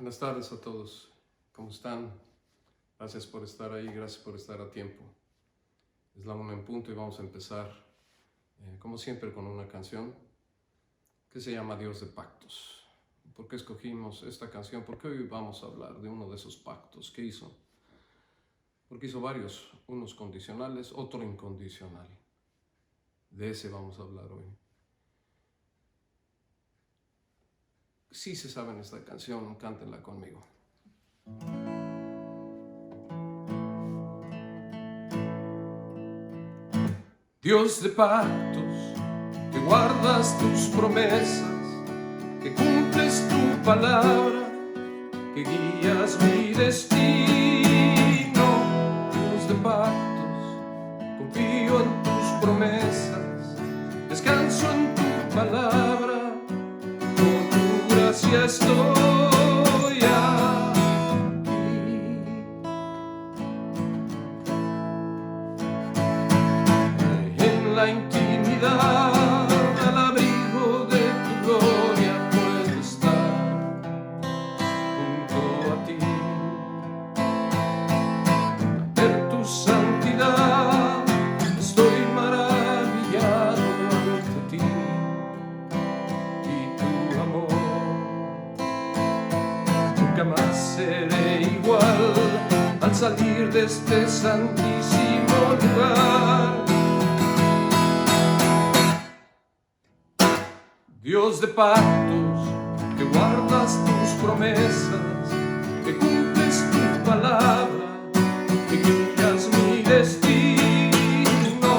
Buenas tardes a todos. ¿Cómo están? Gracias por estar ahí, gracias por estar a tiempo. Es la 1 en punto y vamos a empezar, como siempre, con una canción que se llama Dios de Pactos. ¿Por qué escogimos esta canción? Porque hoy vamos a hablar de uno de esos pactos que hizo. Porque hizo varios, unos condicionales, otro incondicional. De ese vamos a hablar hoy. Si se saben esta canción, cántenla conmigo. Dios de pactos, que guardas tus promesas, que cumples tu palabra, que guías mi destino. Dios de pactos, confío en tus promesas, descanso en tu palabra, por tu gracia estoy aquí. En la intimidad, al abrigo de tu gloria, puedo estar junto a ti. Al ver tu santidad, estoy maravillado ante ti y tu amor. Nunca más seré igual al salir de este santísimo lugar. Dios de pactos, que guardas tus promesas, que cumples tu palabra, que guías mi destino.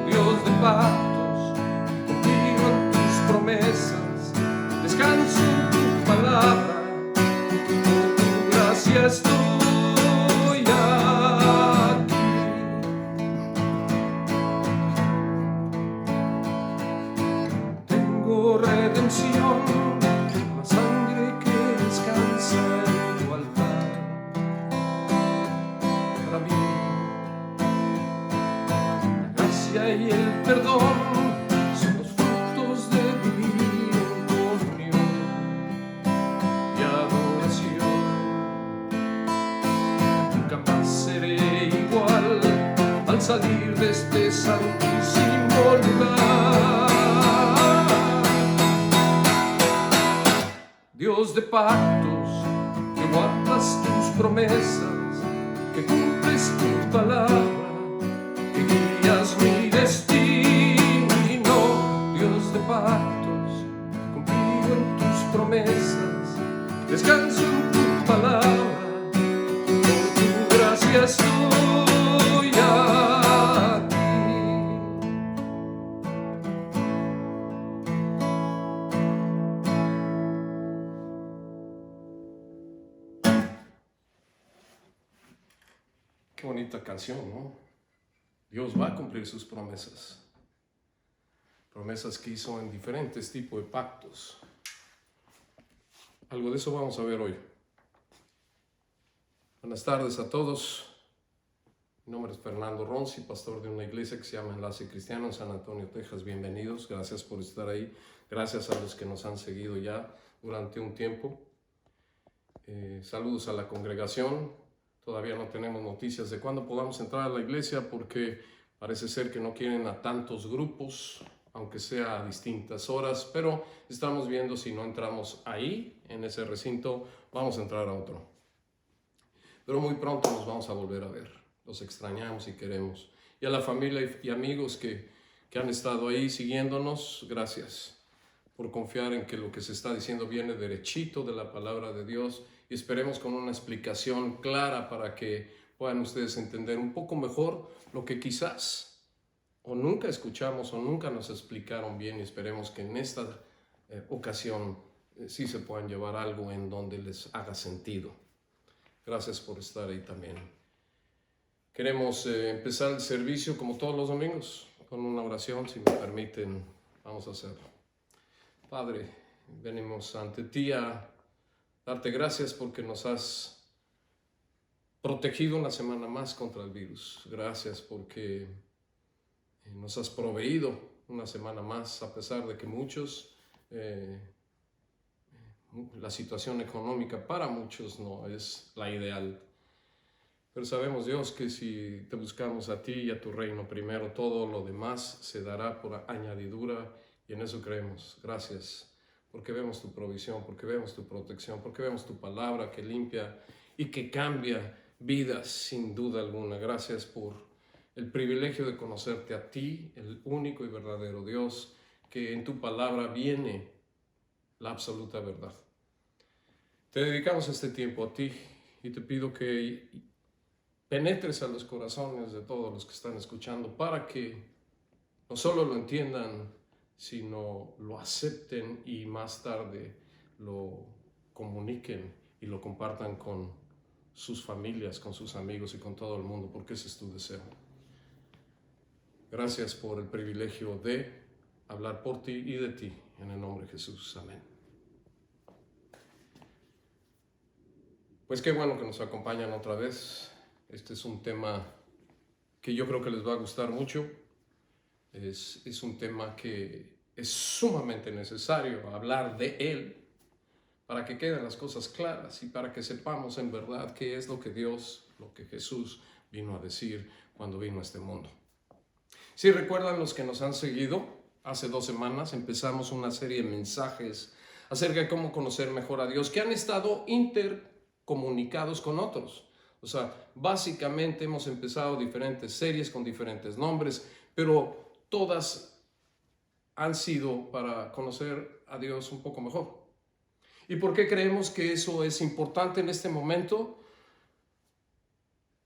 Dios de pactos, confío en tus promesas, descanso en tu palabra, por tu gracia estoy aquí. Tengo redención, la sangre que descansa en tu altar. Para mí, la gracia y el perdón son los frutos de vivir en comunión y adoración. Nunca más seré igual al salir de este santísimo lugar. Dios de pactos, que guardas tus promesas, que cumples tu palabra, que guías mi destino. Dios de pactos, confío en tus promesas, descanso en tu palabra, por tu gracia estoy aquí. Qué bonita canción, ¿no? Dios va a cumplir sus promesas. Promesas que hizo en diferentes tipos de pactos. Algo de eso vamos a ver hoy. Buenas tardes a todos. Mi nombre es Fernando Ronzi, pastor de una iglesia que se llama Enlace Cristiano en San Antonio, Texas. Bienvenidos. Gracias por estar ahí. Gracias a los que nos han seguido ya durante un tiempo. Saludos a la congregación. Todavía no tenemos noticias de cuándo podamos entrar a la iglesia porque parece ser que no quieren a tantos grupos, aunque sea a distintas horas, pero estamos viendo si no entramos ahí, en ese recinto, vamos a entrar a otro. Pero muy pronto nos vamos a volver a ver, los extrañamos y queremos. Y a la familia y amigos que han estado ahí siguiéndonos, gracias por confiar en que lo que se está diciendo viene derechito de la palabra de Dios. Y esperemos con una explicación clara para que puedan ustedes entender un poco mejor lo que quizás o nunca escuchamos o nunca nos explicaron bien, y esperemos que en esta ocasión sí se puedan llevar algo en donde les haga sentido. Gracias por estar ahí también. Queremos empezar el servicio como todos los domingos con una oración, si me permiten, vamos a hacerlo. Padre, venimos ante ti a darte gracias porque nos has protegido una semana más contra el virus. Gracias porque nos has proveído una semana más, a pesar de que muchos la situación económica para muchos no es la ideal. Pero sabemos, Dios, que si te buscamos a ti y a tu reino primero, todo lo demás se dará por añadidura y en eso creemos. Gracias, porque vemos tu provisión, porque vemos tu protección, porque vemos tu palabra que limpia y que cambia vidas sin duda alguna. Gracias por el privilegio de conocerte a ti, el único y verdadero Dios, que en tu palabra viene la absoluta verdad. Te dedicamos este tiempo a ti y te pido que penetres a los corazones de todos los que están escuchando para que no solo lo entiendan, sino lo acepten y más tarde lo comuniquen y lo compartan con sus familias, con sus amigos y con todo el mundo, porque ese es tu deseo. Gracias por el privilegio de hablar por ti y de ti, en el nombre de Jesús. Amén. Pues qué bueno que nos acompañan otra vez. Este es un tema que yo creo que les va a gustar mucho. Es un tema que es sumamente necesario hablar de él para que queden las cosas claras y para que sepamos en verdad qué es lo que Dios, lo que Jesús vino a decir cuando vino a este mundo. Si recuerdan los que nos han seguido, hace 2 semanas empezamos una serie de mensajes acerca de cómo conocer mejor a Dios que han estado intercomunicados con otros. O sea, básicamente hemos empezado diferentes series con diferentes nombres, pero todas han sido para conocer a Dios un poco mejor. ¿Y por qué creemos que eso es importante en este momento?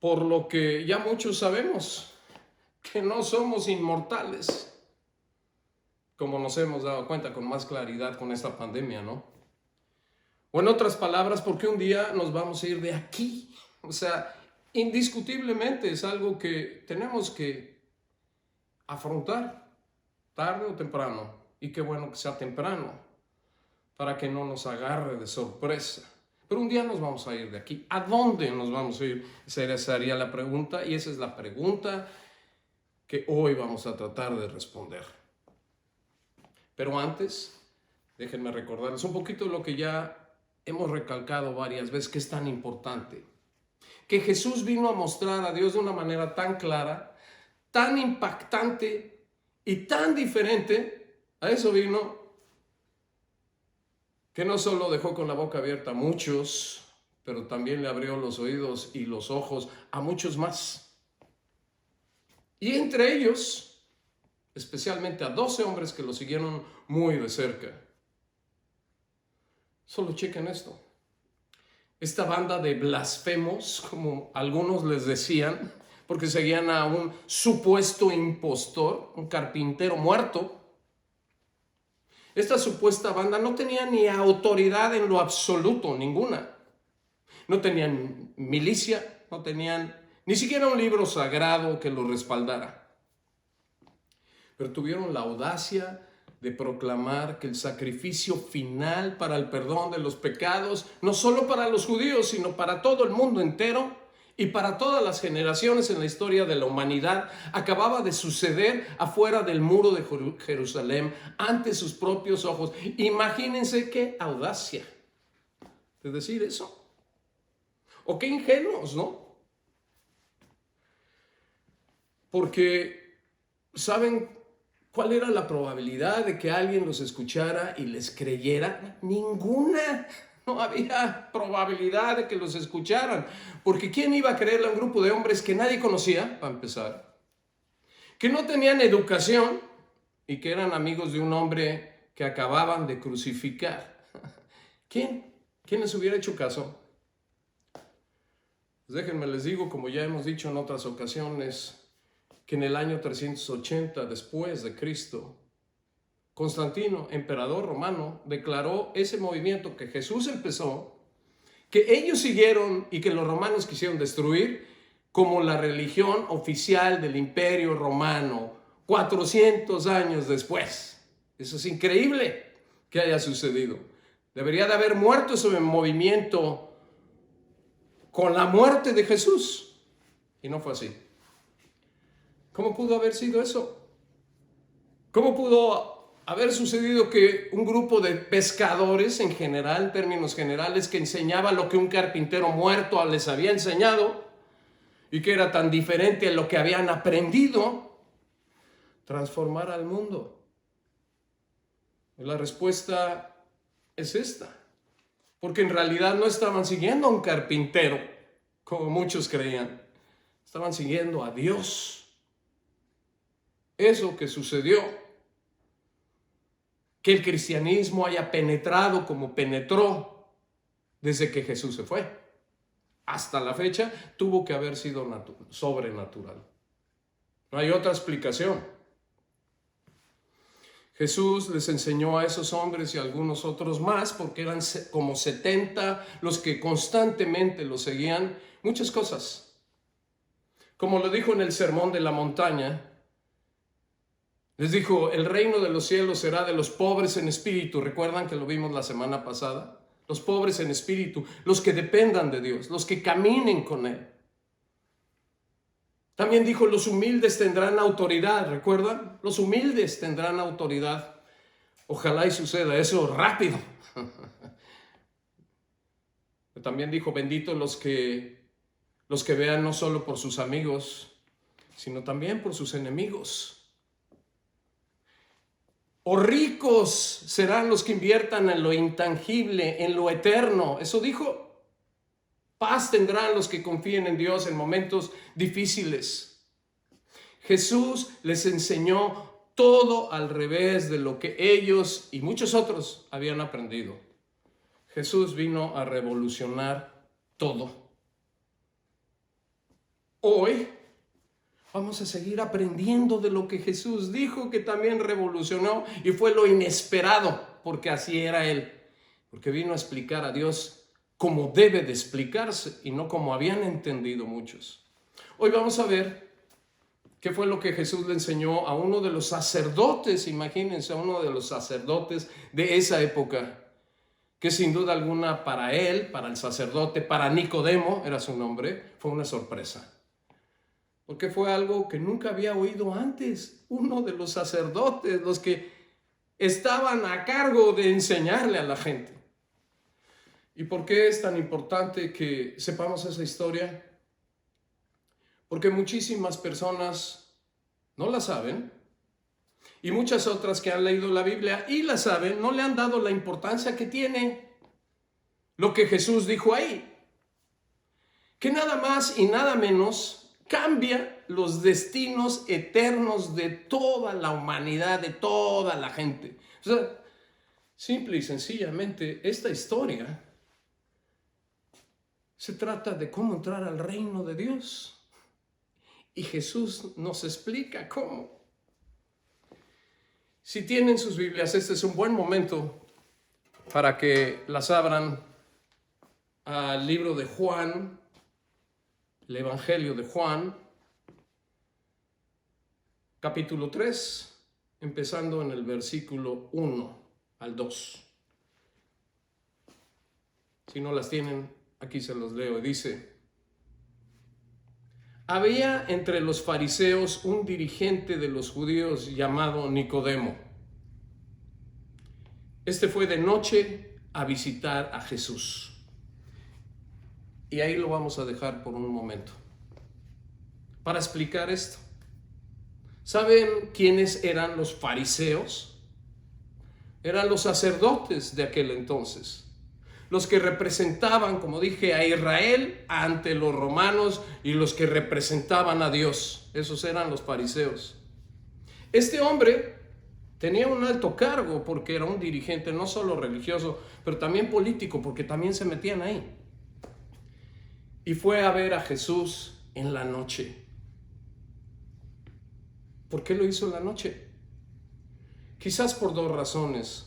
Por lo que ya muchos sabemos, que no somos inmortales, como nos hemos dado cuenta con más claridad con esta pandemia, ¿no? O en otras palabras, porque un día nos vamos a ir de aquí. O sea, indiscutiblemente es algo que tenemos que afrontar tarde o temprano. Y qué bueno que sea temprano para que no nos agarre de sorpresa. Pero un día nos vamos a ir de aquí. ¿A dónde nos vamos a ir? Esa sería la pregunta y esa es la pregunta que hoy vamos a tratar de responder. Pero antes, déjenme recordarles un poquito lo que ya hemos recalcado varias veces, que es tan importante. Que Jesús vino a mostrar a Dios de una manera tan clara, tan impactante y tan diferente. A eso vino, que no solo dejó con la boca abierta a muchos, pero también le abrió los oídos y los ojos a muchos más. Y entre ellos, especialmente a 12 hombres que lo siguieron muy de cerca. Solo chequen esto. Esta banda de blasfemos, como algunos les decían, porque seguían a un supuesto impostor, un carpintero muerto. Esta supuesta banda no tenía ni autoridad en lo absoluto, ninguna. No tenían milicia, no tenían ni siquiera un libro sagrado que lo respaldara. Pero tuvieron la audacia de proclamar que el sacrificio final para el perdón de los pecados, no solo para los judíos, sino para todo el mundo entero y para todas las generaciones en la historia de la humanidad, acababa de suceder afuera del muro de Jerusalén, ante sus propios ojos. Imagínense qué audacia de decir eso. O qué ingenuos, ¿no? Porque, ¿saben cuál era la probabilidad de que alguien los escuchara y les creyera? Ninguna. No había probabilidad de que los escucharan. Porque ¿quién iba a creerle a un grupo de hombres que nadie conocía, para empezar? Que no tenían educación y que eran amigos de un hombre que acababan de crucificar. ¿Quién? ¿Quién les hubiera hecho caso? Pues déjenme les digo, como ya hemos dicho en otras ocasiones, que en el año 380 después de Cristo, Constantino, emperador romano, declaró ese movimiento que Jesús empezó, que ellos siguieron y que los romanos quisieron destruir, como la religión oficial del Imperio Romano, 400 años después. Eso es increíble que haya sucedido. Debería de haber muerto ese movimiento con la muerte de Jesús. Y no fue así. ¿Cómo pudo haber sido eso? ¿Cómo pudo haber sucedido que un grupo de pescadores, en general, en términos generales, que enseñaba lo que un carpintero muerto les había enseñado y que era tan diferente a lo que habían aprendido, transformara al mundo. Y la respuesta es esta, porque en realidad no estaban siguiendo a un carpintero, como muchos creían, estaban siguiendo a Dios. Eso que sucedió, que el cristianismo haya penetrado como penetró desde que Jesús se fue hasta la fecha, tuvo que haber sido sobrenatural. No hay otra explicación. Jesús les enseñó a esos hombres y a algunos otros más, porque eran como 70 los que constantemente lo seguían, muchas cosas. Como lo dijo en el Sermón de la Montaña, les dijo: el reino de los cielos será de los pobres en espíritu. ¿Recuerdan que lo vimos la semana pasada? Los pobres en espíritu, los que dependan de Dios, los que caminen con Él. También dijo: los humildes tendrán autoridad. ¿Recuerdan? Los humildes tendrán autoridad. Ojalá y suceda eso rápido. También dijo: benditos los que vean no solo por sus amigos, sino también por sus enemigos. O ricos serán los que inviertan en lo intangible, en lo eterno. Eso dijo. Paz tendrán los que confíen en Dios en momentos difíciles. Jesús les enseñó todo al revés de lo que ellos y muchos otros habían aprendido. Jesús vino a revolucionar todo. Hoy vamos a seguir aprendiendo de lo que Jesús dijo, que también revolucionó y fue lo inesperado, porque así era Él. Porque vino a explicar a Dios como debe de explicarse y no como habían entendido muchos. Hoy vamos a ver qué fue lo que Jesús le enseñó a uno de los sacerdotes, imagínense, a uno de los sacerdotes de esa época, que sin duda alguna para él, para el sacerdote, para Nicodemo, era su nombre, fue una sorpresa. Porque fue algo que nunca había oído antes. Uno de los sacerdotes, los que estaban a cargo de enseñarle a la gente. ¿Y por qué es tan importante que sepamos esa historia? Porque muchísimas personas no la saben. Y muchas otras que han leído la Biblia y la saben, no le han dado la importancia que tiene lo que Jesús dijo ahí. Que nada más y nada menos cambia los destinos eternos de toda la humanidad, de toda la gente. O sea, simple y sencillamente, esta historia se trata de cómo entrar al reino de Dios. Y Jesús nos explica cómo. Si tienen sus Biblias, este es un buen momento para que las abran al libro de Juan, el Evangelio de Juan, capítulo 3, empezando en el versículo 1 al 2. Si no las tienen, aquí se los leo. Dice: había entre los fariseos un dirigente de los judíos llamado Nicodemo. Este fue de noche a visitar a Jesús. Y ahí lo vamos a dejar por un momento para explicar esto. ¿Saben quiénes eran los fariseos? Eran los sacerdotes de aquel entonces, los que representaban, como dije, a Israel ante los romanos y los que representaban a Dios. Esos eran los fariseos. Este hombre tenía un alto cargo porque era un dirigente no solo religioso, pero también político, porque también se metían ahí. Y fue a ver a Jesús en la noche. ¿Por qué lo hizo en la noche? Quizás por dos razones.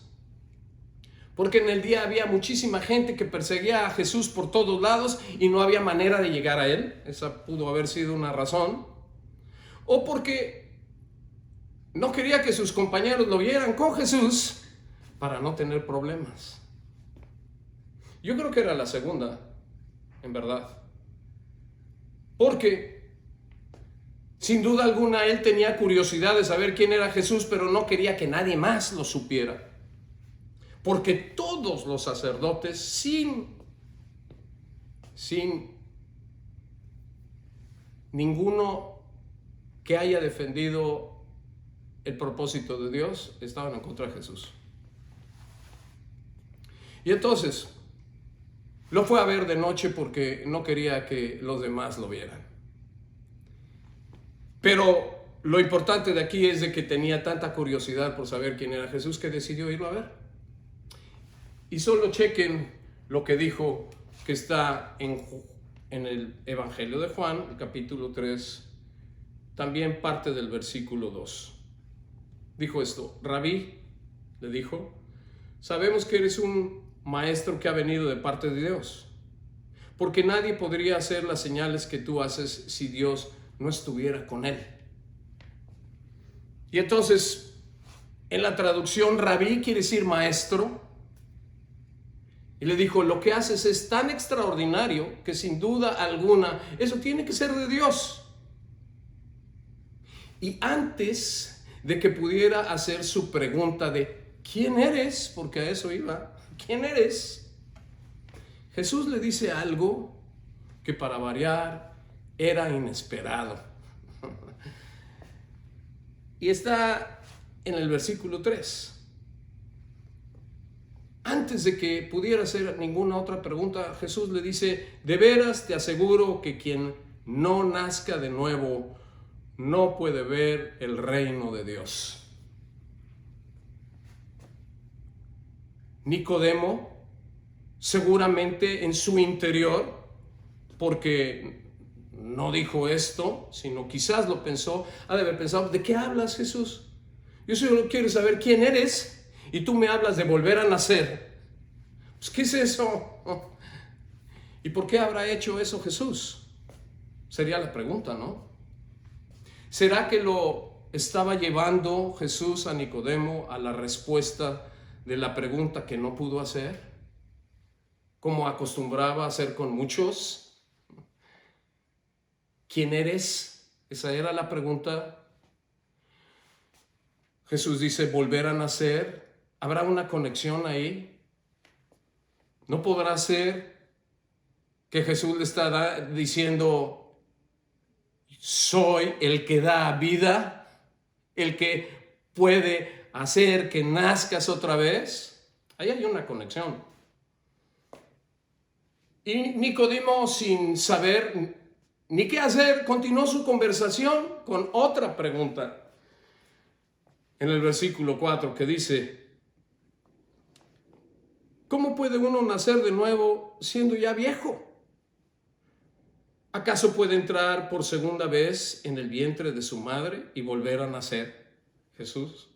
Porque en el día había muchísima gente que perseguía a Jesús por todos lados y no había manera de llegar a él. Esa pudo haber sido una razón. O porque no quería que sus compañeros lo vieran con Jesús para no tener problemas. Yo creo que era la segunda, en verdad. Porque Sin duda alguna, él tenía curiosidad de saber quién era Jesús, pero no quería que nadie más lo supiera. Porque todos los sacerdotes, sin ninguno que haya defendido el propósito de Dios, estaban en contra de Jesús. Y entonces, lo fue a ver de noche porque no quería que los demás lo vieran. Pero lo importante de aquí es de que tenía tanta curiosidad por saber quién era Jesús que decidió irlo a ver. Y solo chequen lo que dijo, que está en el Evangelio de Juan, el capítulo 3, también parte del versículo 2. Dijo esto: Rabí, le dijo, sabemos que eres un maestro que ha venido de parte de Dios, porque nadie podría hacer las señales que tú haces si Dios no estuviera con él. Y entonces, en la traducción, Rabí quiere decir maestro. Y le dijo, lo que haces es tan extraordinario que sin duda alguna eso tiene que ser de Dios. Y antes de que pudiera hacer su pregunta de ¿quién eres? Porque a eso iba. ¿Quién eres? Jesús le dice algo que para variar era inesperado. Y está en el versículo 3. Antes de que pudiera hacer ninguna otra pregunta, Jesús le dice, de veras te aseguro que quien no nazca de nuevo no puede ver el reino de Dios. Nicodemo, seguramente en su interior, porque no dijo esto, sino quizás lo pensó, ha de haber pensado, ¿de qué hablas, Jesús? Yo solo quiero saber quién eres y tú me hablas de volver a nacer. Pues, ¿qué es eso? ¿Y por qué habrá hecho eso Jesús? Sería la pregunta, ¿no? ¿Será que lo estaba llevando Jesús a Nicodemo a la respuesta de la pregunta que no pudo hacer, como acostumbraba a hacer con muchos? ¿Quién eres? Esa era la pregunta. Jesús dice, volver a nacer. ¿Habrá una conexión ahí? ¿No podrá ser que Jesús le está diciendo, soy el que da vida, el que puede hacer que nazcas otra vez? Ahí hay una conexión. Y Nicodemo, sin saber ni qué hacer, continuó su conversación con otra pregunta. En el versículo 4 que dice, ¿cómo puede uno nacer de nuevo siendo ya viejo? ¿Acaso puede entrar por segunda vez en el vientre de su madre y volver a nacer? Jesús.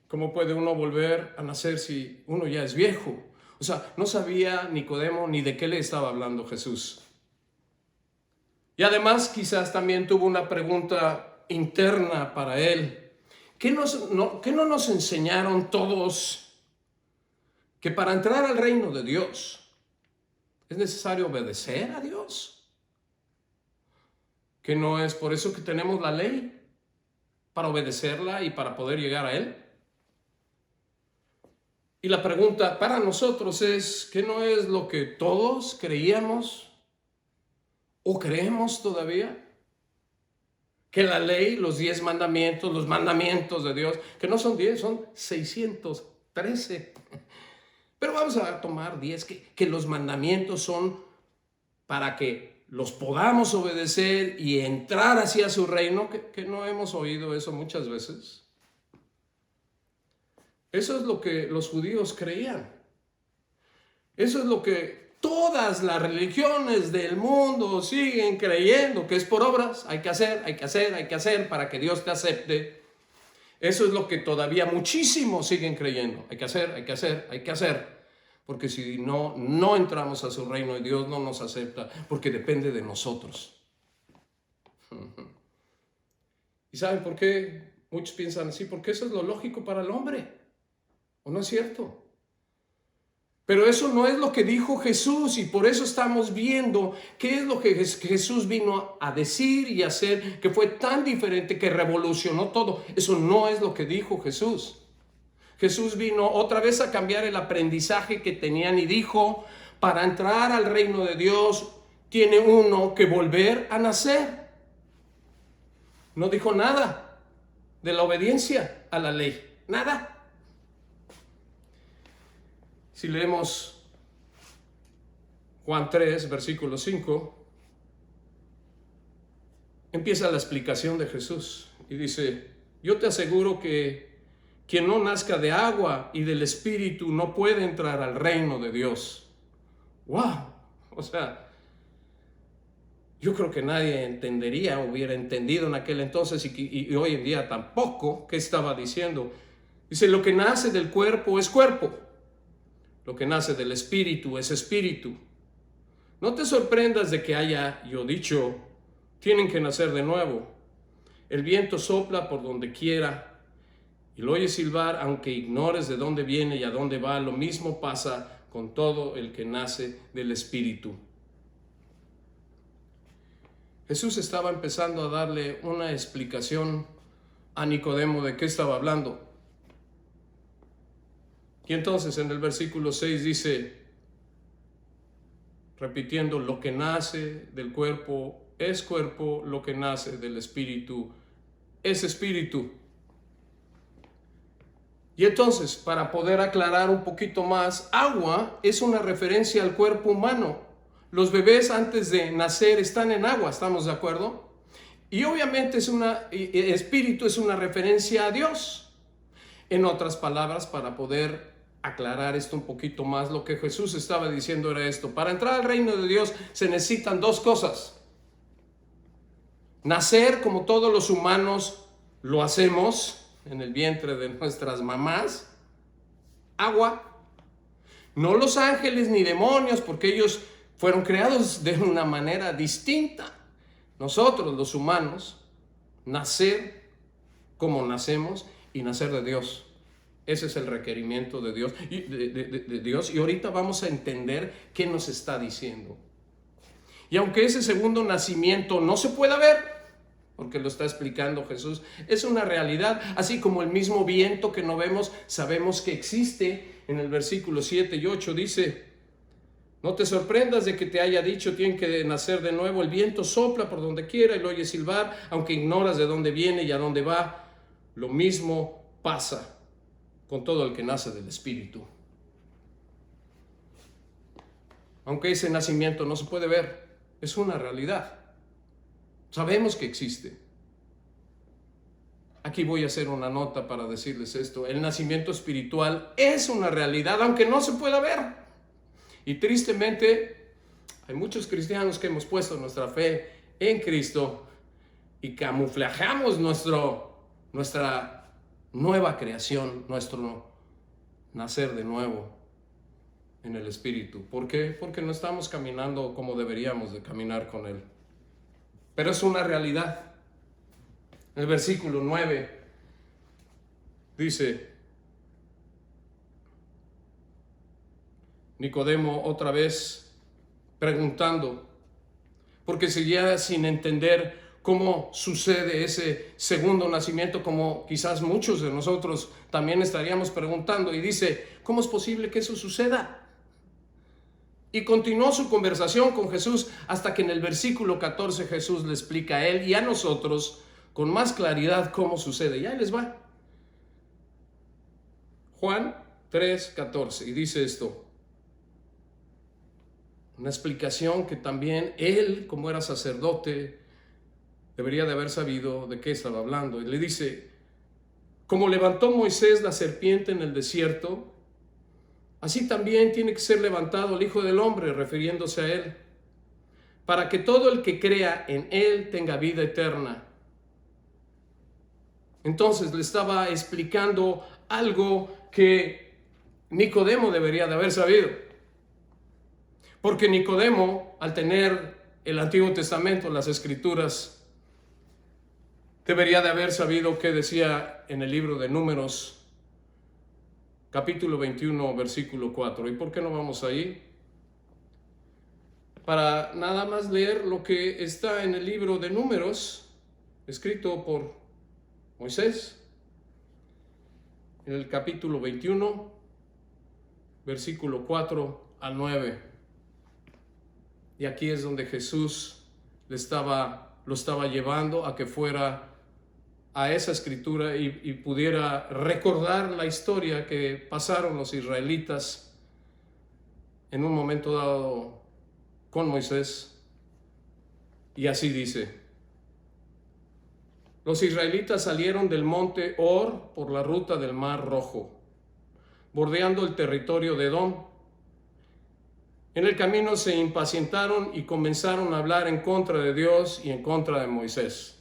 ¿Cómo puede uno volver a nacer si uno ya es viejo? O sea, no sabía Nicodemo ni de qué le estaba hablando Jesús. Y además quizás también tuvo una pregunta interna para él. ¿Qué no nos enseñaron todos? Que para entrar al reino de Dios es necesario obedecer a Dios. Que no es por eso que tenemos la ley, para obedecerla y para poder llegar a Él. Y la pregunta para nosotros es, ¿qué no es lo que todos creíamos o creemos todavía? Que la ley, los 10 mandamientos, los mandamientos de Dios, que no son 10, son 613. Pero vamos a tomar 10, que los mandamientos son para que los podamos obedecer y entrar hacia su reino, que no hemos oído eso muchas veces. Eso es lo que los judíos creían. Eso es lo que todas las religiones del mundo siguen creyendo, que es por obras. Hay que hacer para que Dios te acepte. Eso es lo que todavía muchísimos siguen creyendo. Hay que hacer. Porque si no entramos a su reino y Dios no nos acepta, porque depende de nosotros. ¿Y saben por qué muchos piensan así? Porque eso es lo lógico para el hombre. ¿O no es cierto? Pero eso no es lo que dijo Jesús, y por eso estamos viendo qué es lo que Jesús vino a decir y hacer, que fue tan diferente, que revolucionó todo. Eso no es lo que dijo Jesús. Jesús vino otra vez a cambiar el aprendizaje que tenían y dijo: para entrar al reino de Dios tiene uno que volver a nacer. No dijo nada de la obediencia a la ley, nada. Si leemos Juan 3, versículo 5, empieza la explicación de Jesús y dice: yo te aseguro que quien no nazca de agua y del Espíritu no puede entrar al reino de Dios. ¡Wow! O sea, yo creo que nadie hubiera entendido en aquel entonces y hoy en día tampoco qué estaba diciendo. Dice: lo que nace del cuerpo es cuerpo, lo que nace del Espíritu es espíritu. No te sorprendas de que haya yo dicho: tienen que nacer de nuevo. El viento sopla por donde quiera y lo oyes silbar, aunque ignores de dónde viene y a dónde va. Lo mismo pasa con todo el que nace del Espíritu. Jesús estaba empezando a darle una explicación a Nicodemo de qué estaba hablando. Y entonces en el versículo 6 dice, repitiendo: lo que nace del cuerpo es cuerpo, lo que nace del Espíritu es espíritu. Y entonces, para poder aclarar un poquito más, agua es una referencia al cuerpo humano. Los bebés antes de nacer están en agua, ¿estamos de acuerdo? Y obviamente espíritu es una referencia a Dios. En otras palabras, para poder aclarar esto un poquito más, lo que Jesús estaba diciendo era esto: para entrar al reino de Dios se necesitan dos cosas. Nacer, como todos los humanos lo hacemos en el vientre de nuestras mamás. Agua. No los ángeles ni demonios, porque ellos fueron creados de una manera distinta. Nosotros, los humanos, nacer como nacemos y nacer de Dios. Ese es el requerimiento de Dios. Y ahorita vamos a entender qué nos está diciendo. Y aunque ese segundo nacimiento no se pueda ver, porque lo está explicando Jesús, es una realidad, así como el mismo viento que no vemos, sabemos que existe. En el versículo 7 y 8 dice: no te sorprendas de que te haya dicho tienen que nacer de nuevo. El viento sopla por donde quiera y lo oyes silbar, aunque ignoras de dónde viene y a dónde va. Lo mismo pasa con todo el que nace del Espíritu. Aunque ese nacimiento no se puede ver, es una realidad. Sabemos que existe. Aquí voy a hacer una nota para decirles esto: el nacimiento espiritual es una realidad, aunque no se pueda ver. Y tristemente, hay muchos cristianos que hemos puesto nuestra fe en Cristo y camuflajamos nuestra nueva creación, nuestro nacer de nuevo en el Espíritu. ¿Por qué? Porque no estamos caminando como deberíamos de caminar con Él. Pero es una realidad. El versículo 9 dice: Nicodemo otra vez preguntando, porque seguía sin entender cómo sucede ese segundo nacimiento, como quizás muchos de nosotros también estaríamos preguntando, y dice: ¿cómo es posible que eso suceda? Y continuó su conversación con Jesús hasta que en el versículo 14 Jesús le explica a él y a nosotros con más claridad cómo sucede. Y ahí les va. Juan 3:14, y dice esto. Una explicación que también él, como era sacerdote, debería de haber sabido de qué estaba hablando. Y le dice: como levantó Moisés la serpiente en el desierto, así también tiene que ser levantado el Hijo del Hombre, refiriéndose a él, para que todo el que crea en él tenga vida eterna. Entonces le estaba explicando algo que Nicodemo debería de haber sabido. Porque Nicodemo, al tener el Antiguo Testamento, las Escrituras, debería de haber sabido qué decía en el libro de Números, capítulo 21, versículo 4. ¿Y por qué no vamos ahí? Para nada más leer lo que está en el libro de Números, escrito por Moisés, en el capítulo 21, versículo 4 al 9. Y aquí es donde Jesús lo estaba llevando a que fuera a esa escritura y pudiera recordar la historia que pasaron los israelitas en un momento dado con Moisés. Y así dice: los israelitas salieron del monte Hor por la ruta del Mar Rojo, bordeando el territorio de Edom. En el camino se impacientaron y comenzaron a hablar en contra de Dios y en contra de Moisés.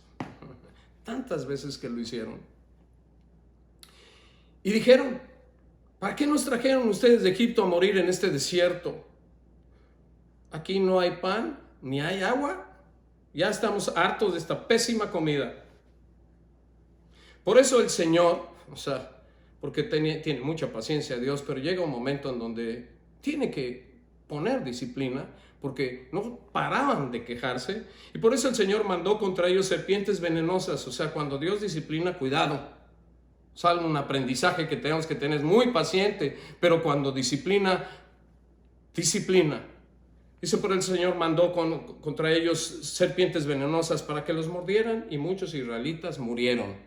Tantas veces que lo hicieron. Y dijeron: ¿para qué nos trajeron ustedes de Egipto a morir en este desierto? Aquí no hay pan ni hay agua. Ya estamos hartos de esta pésima comida. Por eso el Señor, porque tiene mucha paciencia Dios, pero llega un momento en donde tiene que poner disciplina, porque no paraban de quejarse, y por eso el Señor mandó contra ellos serpientes venenosas. Cuando Dios disciplina, cuidado, sale un aprendizaje que tenemos que tener, muy paciente, pero cuando disciplina. Dice, por el Señor mandó contra ellos serpientes venenosas para que los mordieran, y muchos israelitas murieron.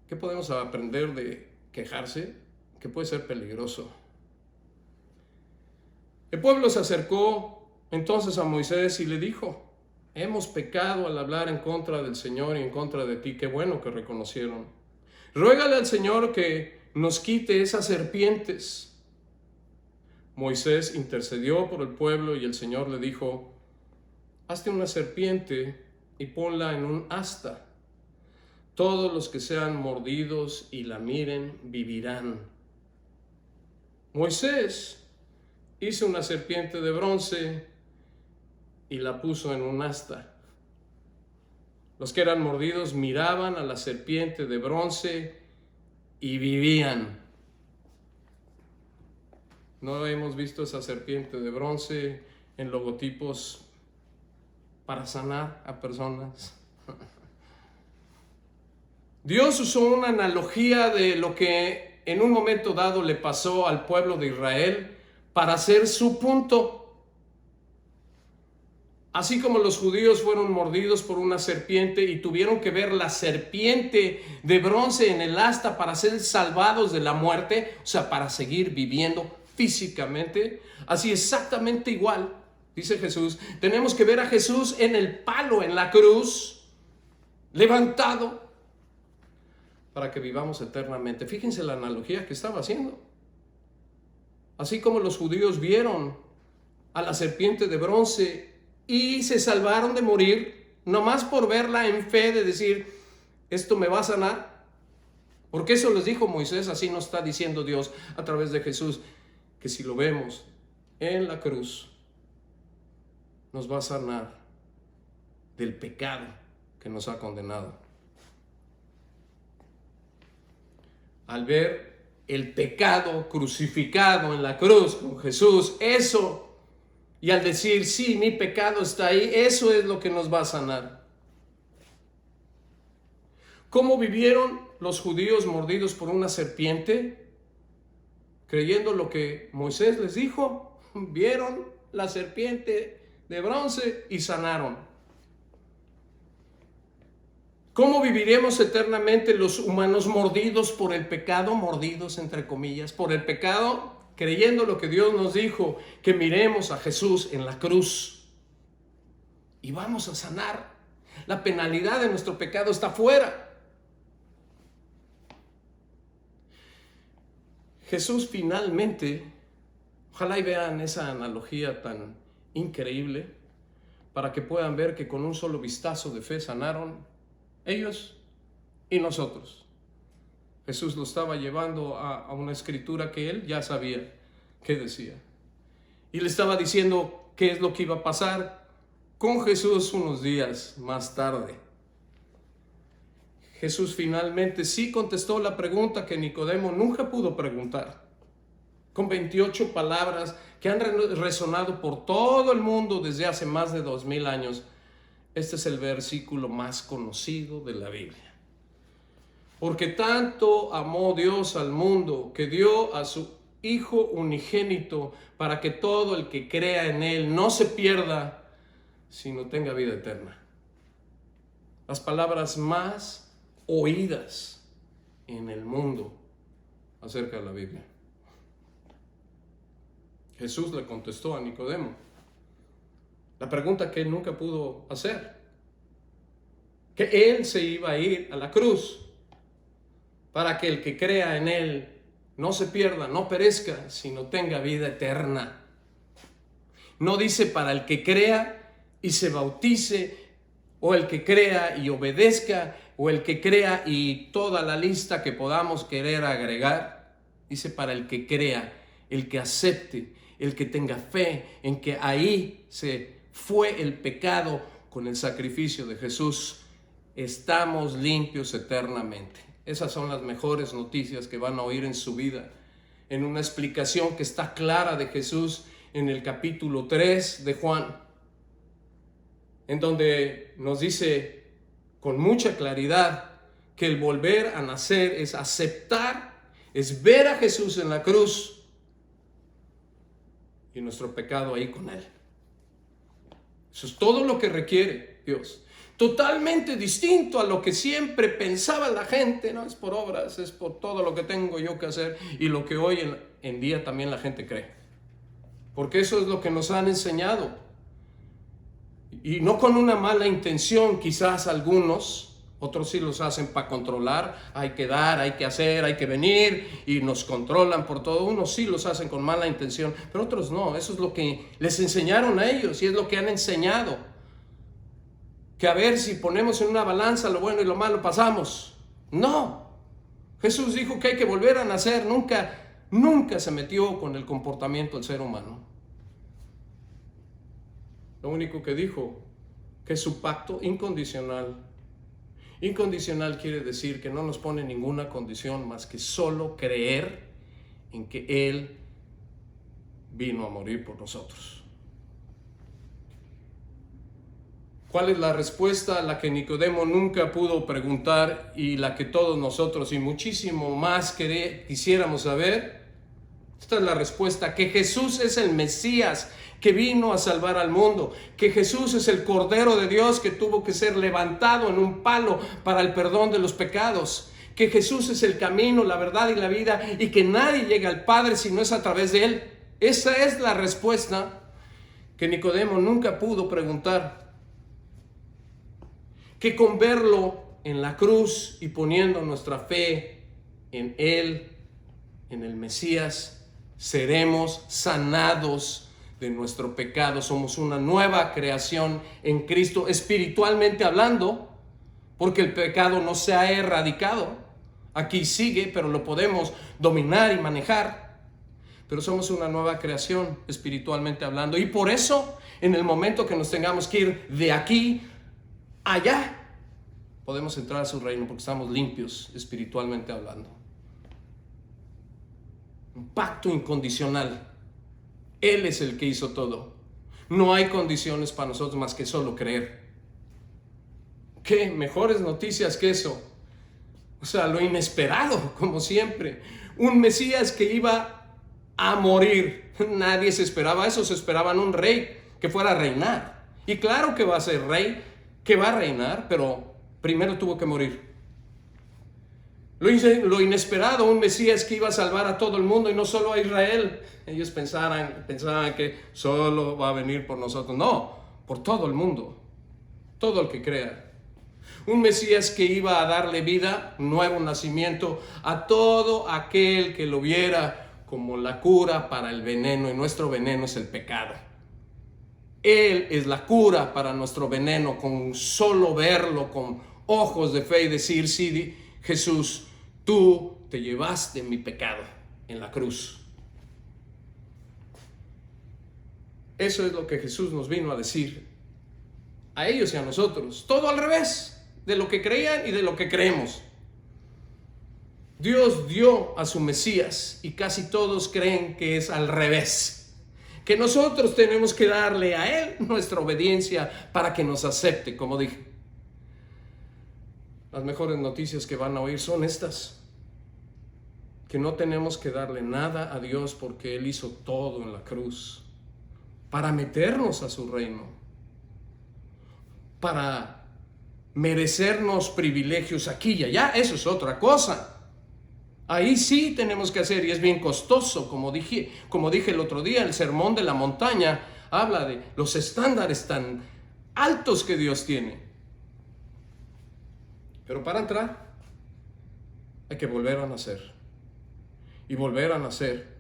¿Qué podemos aprender de quejarse? Que puede ser peligroso. El pueblo se acercó entonces a Moisés y le dijo: hemos pecado al hablar en contra del Señor y en contra de ti. Qué bueno que reconocieron. Ruégale al Señor que nos quite esas serpientes. Moisés intercedió por el pueblo y el Señor le dijo: hazte una serpiente y ponla en un asta. Todos los que sean mordidos y la miren vivirán. Moisés hizo una serpiente de bronce y la puso en un asta. Los que eran mordidos miraban a la serpiente de bronce y vivían. No hemos visto esa serpiente de bronce en logotipos para sanar a personas. Dios usó una analogía de lo que en un momento dado le pasó al pueblo de Israel para hacer su punto. Así como los judíos fueron mordidos por una serpiente y tuvieron que ver la serpiente de bronce en el asta para ser salvados de la muerte, para seguir viviendo físicamente, así exactamente igual, dice Jesús, tenemos que ver a Jesús en el palo, en la cruz, levantado, para que vivamos eternamente. Fíjense la analogía que estaba haciendo. Así como los judíos vieron a la serpiente de bronce y se salvaron de morir, nomás por verla en fe de decir, esto me va a sanar. Porque eso les dijo Moisés, así nos está diciendo Dios a través de Jesús, que si lo vemos en la cruz, nos va a sanar del pecado que nos ha condenado. Al ver el pecado crucificado en la cruz con Jesús, eso, y al decir, sí, mi pecado está ahí, eso es lo que nos va a sanar. ¿Cómo vivieron los judíos mordidos por una serpiente? Creyendo lo que Moisés les dijo, vieron la serpiente de bronce y sanaron. ¿Cómo viviremos eternamente los humanos mordidos por el pecado? Mordidos entre comillas, por el pecado, creyendo lo que Dios nos dijo, que miremos a Jesús en la cruz y vamos a sanar. La penalidad de nuestro pecado está fuera. Jesús finalmente, ojalá y vean esa analogía tan increíble, para que puedan ver que con un solo vistazo de fe sanaron ellos y nosotros. Jesús lo estaba llevando a una escritura que él ya sabía qué decía. Y le estaba diciendo qué es lo que iba a pasar con Jesús unos días más tarde. Jesús finalmente sí contestó la pregunta que Nicodemo nunca pudo preguntar, con 28 palabras que han resonado por todo el mundo desde hace más de 2000 años. Este es el versículo más conocido de la Biblia. Porque tanto amó Dios al mundo que dio a su Hijo unigénito para que todo el que crea en Él no se pierda, sino tenga vida eterna. Las palabras más oídas en el mundo acerca de la Biblia. Jesús le contestó a Nicodemo la pregunta que él nunca pudo hacer, que él se iba a ir a la cruz para que el que crea en él no se pierda, no perezca, sino tenga vida eterna. No dice para el que crea y se bautice, o el que crea y obedezca, o el que crea y toda la lista que podamos querer agregar. Dice para el que crea, el que acepte, el que tenga fe en que ahí se fue el pecado con el sacrificio de Jesús. Estamos limpios eternamente. Esas son las mejores noticias que van a oír en su vida. En una explicación que está clara de Jesús en el capítulo 3 de Juan, en donde nos dice con mucha claridad que el volver a nacer es aceptar, es ver a Jesús en la cruz y nuestro pecado ahí con Él. Eso es todo lo que requiere Dios. Totalmente distinto a lo que siempre pensaba la gente, no es por obras, es por todo lo que tengo yo que hacer y lo que hoy en día también la gente cree. Porque eso es lo que nos han enseñado. Y no con una mala intención, quizás algunos, otros sí los hacen para controlar, hay que dar, hay que hacer, hay que venir y nos controlan por todo. Unos sí los hacen con mala intención, pero otros no. Eso es lo que les enseñaron a ellos y es lo que han enseñado. Que a ver si ponemos en una balanza lo bueno y lo malo pasamos. No. Jesús dijo que hay que volver a nacer. Nunca se metió con el comportamiento del ser humano. Lo único que dijo, que es su pacto incondicional. Incondicional quiere decir que no nos pone ninguna condición más que solo creer en que Él vino a morir por nosotros. ¿Cuál es la respuesta? La que Nicodemo nunca pudo preguntar y la que todos nosotros y muchísimo más quisiéramos saber. Esta es la respuesta, que Jesús es el Mesías que vino a salvar al mundo, que Jesús es el Cordero de Dios que tuvo que ser levantado en un palo para el perdón de los pecados, que Jesús es el camino, la verdad y la vida y que nadie llega al Padre si no es a través de Él. Esa es la respuesta que Nicodemo nunca pudo preguntar. Que con verlo en la cruz y poniendo nuestra fe en Él, en el Mesías, seremos sanados de nuestro pecado. Somos una nueva creación en Cristo, espiritualmente hablando, porque el pecado no se ha erradicado. Aquí sigue, pero lo podemos dominar y manejar. Pero somos una nueva creación, espiritualmente hablando. Y por eso, en el momento que nos tengamos que ir de aquí allá, podemos entrar a su reino porque estamos limpios espiritualmente hablando. Un pacto incondicional. Él es el que hizo todo. No hay condiciones para nosotros más que solo creer. ¿Qué mejores noticias que eso? O sea, lo inesperado, como siempre. Un Mesías que iba a morir. Nadie se esperaba eso, se esperaban un rey que fuera a reinar. Y claro que va a ser rey, que va a reinar, pero primero tuvo que morir. Lo inesperado, un Mesías que iba a salvar a todo el mundo y no solo a Israel. Ellos pensaban que solo va a venir por nosotros. No, por todo el mundo, todo el que crea. Un Mesías que iba a darle vida, un nuevo nacimiento a todo aquel que lo viera como la cura para el veneno, y nuestro veneno es el pecado. Él es la cura para nuestro veneno, con solo verlo con ojos de fe y decir, sí, Jesús, tú te llevaste mi pecado en la cruz. Eso es lo que Jesús nos vino a decir, a ellos y a nosotros. Todo al revés. de lo que creían y de lo que creemos. Dios dio a su Mesías y casi todos creen que es al revés, que nosotros tenemos que darle a Él nuestra obediencia para que nos acepte, como dije. Las mejores noticias que van a oír son estas, que no tenemos que darle nada a Dios porque Él hizo todo en la cruz para meternos a su reino, para merecernos privilegios aquí y allá. Eso es otra cosa. Ahí sí tenemos que hacer, y es bien costoso, como dije el otro día, el sermón de la montaña habla de los estándares tan altos que Dios tiene. Pero para entrar hay que volver a nacer. Y volver a nacer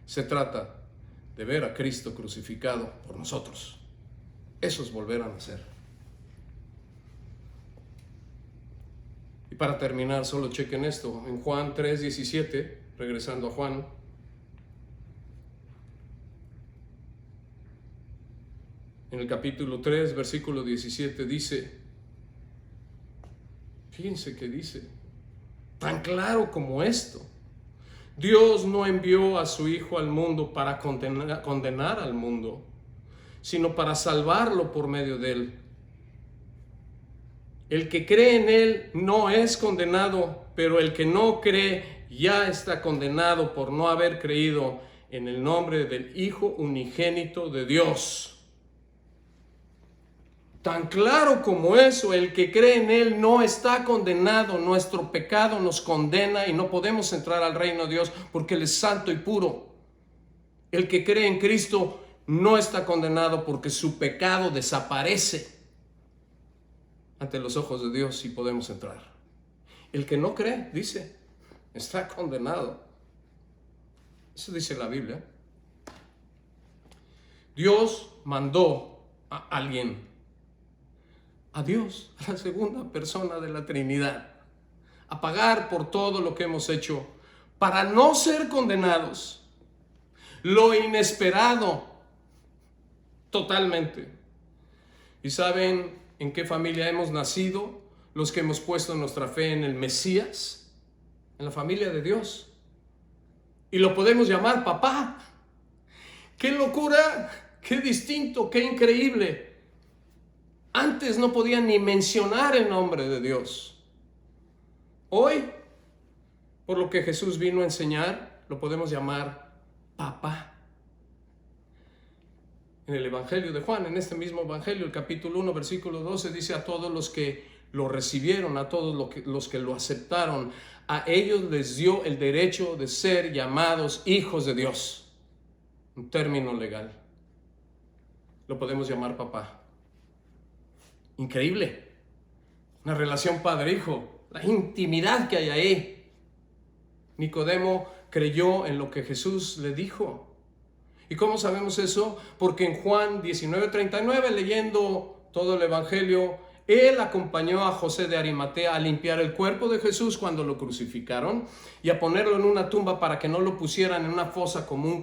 se trata de ver a Cristo crucificado por nosotros. Eso es volver a nacer. Y para terminar, solo chequen esto. En Juan 3:17, regresando a Juan, en el capítulo 3, versículo 17, dice, fíjense que dice, tan claro como esto, Dios no envió a su Hijo al mundo para condenar al mundo, sino para salvarlo por medio de él. El que cree en Él no es condenado, pero el que no cree ya está condenado por no haber creído en el nombre del Hijo unigénito de Dios. Tan claro como eso, el que cree en Él no está condenado. Nuestro pecado nos condena y no podemos entrar al reino de Dios porque Él es santo y puro. El que cree en Cristo no está condenado porque su pecado desaparece ante los ojos de Dios y podemos entrar. El que no cree, dice, está condenado. Eso dice la Biblia. Dios mandó a alguien, a Dios, a la segunda persona de la Trinidad, a pagar por todo lo que hemos hecho para no ser condenados. Lo inesperado, totalmente. ¿Y saben en qué familia hemos nacido? Los que hemos puesto nuestra fe en el Mesías, en la familia de Dios. Y lo podemos llamar papá. ¡Qué locura! ¡Qué distinto! ¡Qué increíble! Antes no podían ni mencionar el nombre de Dios. Hoy, por lo que Jesús vino a enseñar, lo podemos llamar papá. En el Evangelio de Juan, en este mismo Evangelio, el capítulo 1, versículo 12, dice: a todos los que lo recibieron, a todos los que lo aceptaron, a ellos les dio el derecho de ser llamados hijos de Dios. Un término legal. Lo podemos llamar papá. Increíble. Una relación padre-hijo. La intimidad que hay ahí. Nicodemo creyó en lo que Jesús le dijo. ¿Y cómo sabemos eso? Porque en Juan 19:39, leyendo todo el Evangelio, él acompañó a José de Arimatea a limpiar el cuerpo de Jesús cuando lo crucificaron y a ponerlo en una tumba para que no lo pusieran en una fosa común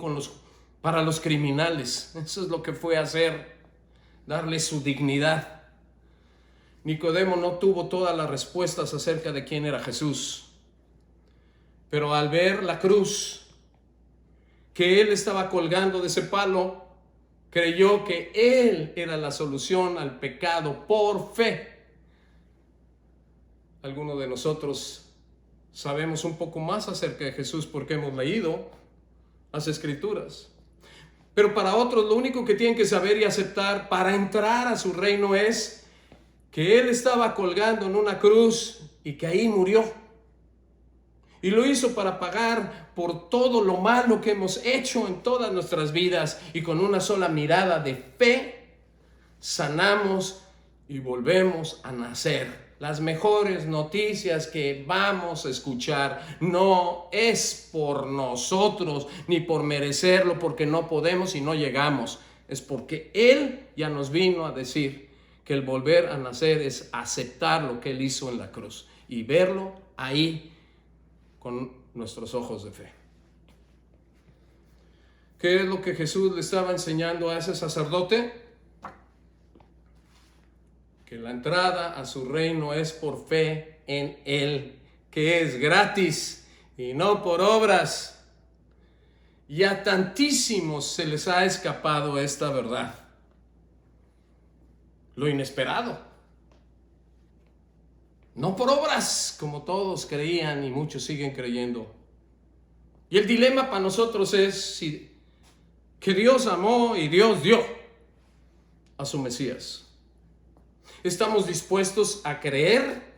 para los criminales. Eso es lo que fue a hacer, darle su dignidad. Nicodemo no tuvo todas las respuestas acerca de quién era Jesús, pero al ver la cruz que él estaba colgando de ese palo, creyó que él era la solución al pecado por fe. Algunos de nosotros sabemos un poco más acerca de Jesús porque hemos leído las Escrituras. Pero para otros lo único que tienen que saber y aceptar para entrar a su reino es que él estaba colgando en una cruz y que ahí murió. Y lo hizo para pagar por todo lo malo que hemos hecho en todas nuestras vidas. Y con una sola mirada de fe, sanamos y volvemos a nacer. Las mejores noticias que vamos a escuchar no es por nosotros, ni por merecerlo, porque no podemos y no llegamos. Es porque Él ya nos vino a decir que el volver a nacer es aceptar lo que Él hizo en la cruz y verlo ahí con nuestros ojos de fe. ¿Qué es lo que Jesús le estaba enseñando a ese sacerdote? que la entrada a su reino es por fe en Él, que es gratis y no por obras. Y a tantísimos se les ha escapado esta verdad. Lo inesperado. No por obras, como todos creían y muchos siguen creyendo. Y el dilema para nosotros es que Dios amó y Dios dio a su Mesías. ¿Estamos dispuestos a creer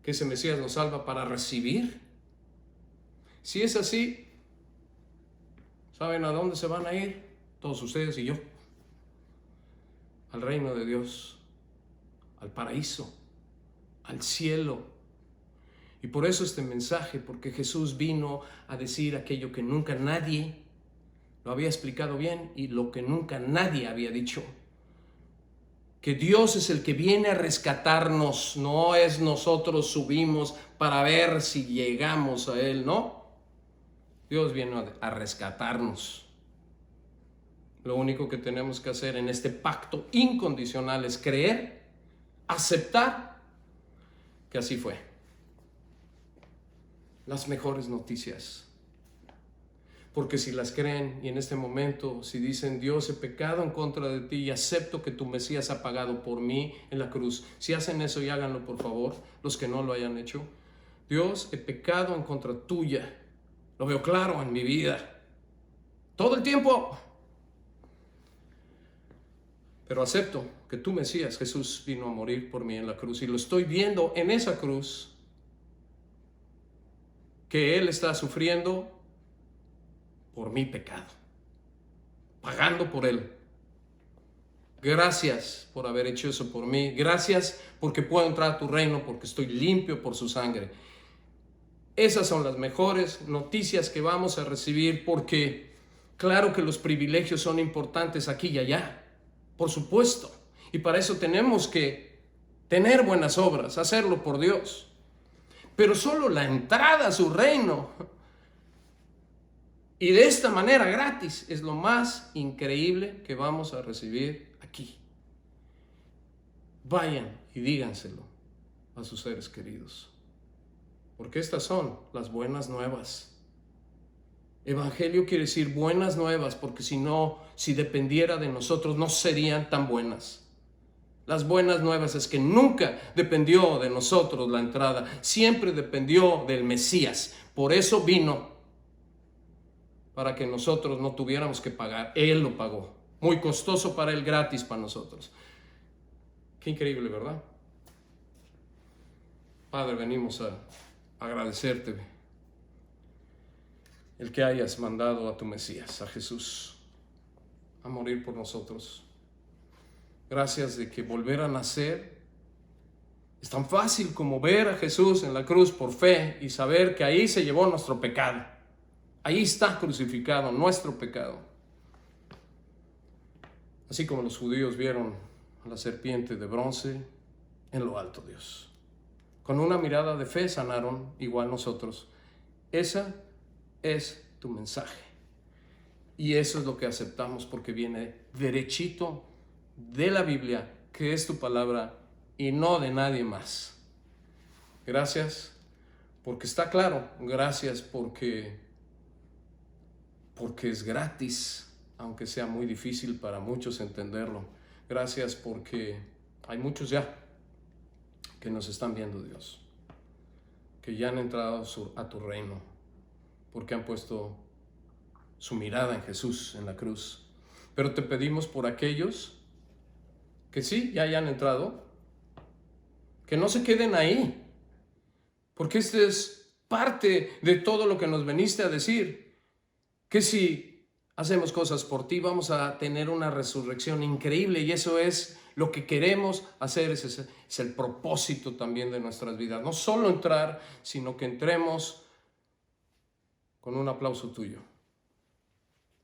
que ese Mesías nos salva para recibir? Si es así, ¿saben a dónde se van a ir? Todos ustedes y yo. Al reino de Dios, al paraíso, al cielo. Y por eso este mensaje, porque Jesús vino a decir aquello que nunca nadie lo había explicado bien y lo que nunca nadie había dicho. Que Dios es el que viene a rescatarnos, no es nosotros subimos para ver si llegamos a Él, no. Dios viene a rescatarnos. Lo único que tenemos que hacer en este pacto incondicional es creer, aceptar que así fue. Las mejores noticias. Porque si las creen y en este momento, si dicen, Dios, he pecado en contra de ti y acepto que tu Mesías ha pagado por mí en la cruz. Si hacen eso y háganlo por favor, los que no lo hayan hecho. Dios, he pecado en contra tuya. Lo veo claro en mi vida. Todo el tiempo. Pero acepto que tu Mesías, Jesús, vino a morir por mí en la cruz. Y lo estoy viendo en esa cruz. Que Él está sufriendo por mi pecado, pagando por Él. Gracias por haber hecho eso por mí. Gracias porque puedo entrar a tu reino, porque estoy limpio por su sangre. Esas son las mejores noticias que vamos a recibir, porque claro que los privilegios son importantes aquí y allá, por supuesto. Y para eso tenemos que tener buenas obras, hacerlo por Dios. Pero solo la entrada a su reino, y de esta manera gratis, es lo más increíble que vamos a recibir aquí. Vayan y díganselo a sus seres queridos, porque estas son las buenas nuevas. Evangelio quiere decir buenas nuevas, porque si dependiera de nosotros, no serían tan buenas. Las buenas nuevas es que nunca dependió de nosotros la entrada, siempre dependió del Mesías. Por eso vino, para que nosotros no tuviéramos que pagar. Él lo pagó, muy costoso para Él, gratis para nosotros. Qué increíble, ¿verdad? Padre, venimos a agradecerte el que hayas mandado a tu Mesías, a Jesús, a morir por nosotros. Gracias de que volver a nacer es tan fácil como ver a Jesús en la cruz por fe y saber que ahí se llevó nuestro pecado. Ahí está crucificado nuestro pecado. Así como los judíos vieron a la serpiente de bronce en lo alto, Dios. Con una mirada de fe sanaron igual nosotros. Esa es tu mensaje. Y eso es lo que aceptamos, porque viene derechito de la Biblia, que es tu palabra, y no de nadie más. Gracias porque está claro. Gracias porque es gratis, aunque sea muy difícil para muchos entenderlo. Gracias porque hay muchos ya que nos están viendo, Dios, que ya han entrado a tu reino, porque han puesto su mirada en Jesús, en la cruz. Pero te pedimos por aquellos que sí, ya hayan entrado, que no se queden ahí, porque esta es parte de todo lo que nos veniste a decir, que si hacemos cosas por ti, vamos a tener una resurrección increíble, y eso es lo que queremos hacer, es el propósito también de nuestras vidas. No solo entrar, sino que entremos con un aplauso tuyo.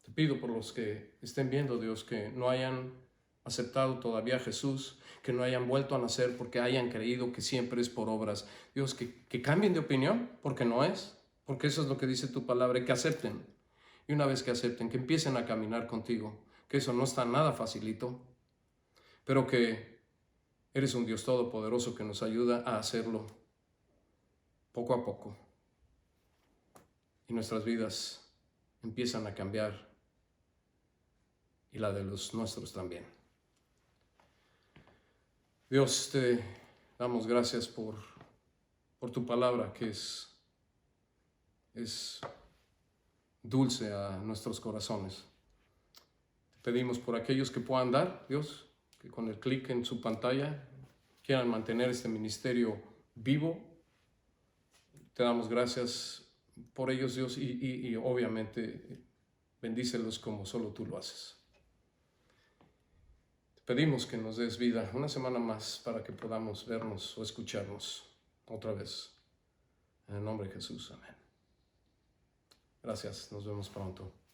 Te pido por los que estén viendo, Dios, que no hayan aceptado todavía a Jesús, que no hayan vuelto a nacer porque hayan creído que siempre es por obras. Dios, que cambien de opinión, porque no es, porque eso es lo que dice tu palabra, y que acepten. Y una vez que acepten, que empiecen a caminar contigo, que eso no está nada facilito, pero que Eres un Dios todopoderoso que nos ayuda a hacerlo poco a poco. Y nuestras vidas empiezan a cambiar y la de los nuestros también. Dios, te damos gracias por tu palabra que es dulce a nuestros corazones. Te pedimos por aquellos que puedan dar, Dios, que con el clic en su pantalla quieran mantener este ministerio vivo. Te damos gracias por ellos, Dios, y obviamente bendícelos como solo tú lo haces. Te pedimos que nos des vida una semana más para que podamos vernos o escucharnos otra vez. En el nombre de Jesús, amén. Gracias, nos vemos pronto.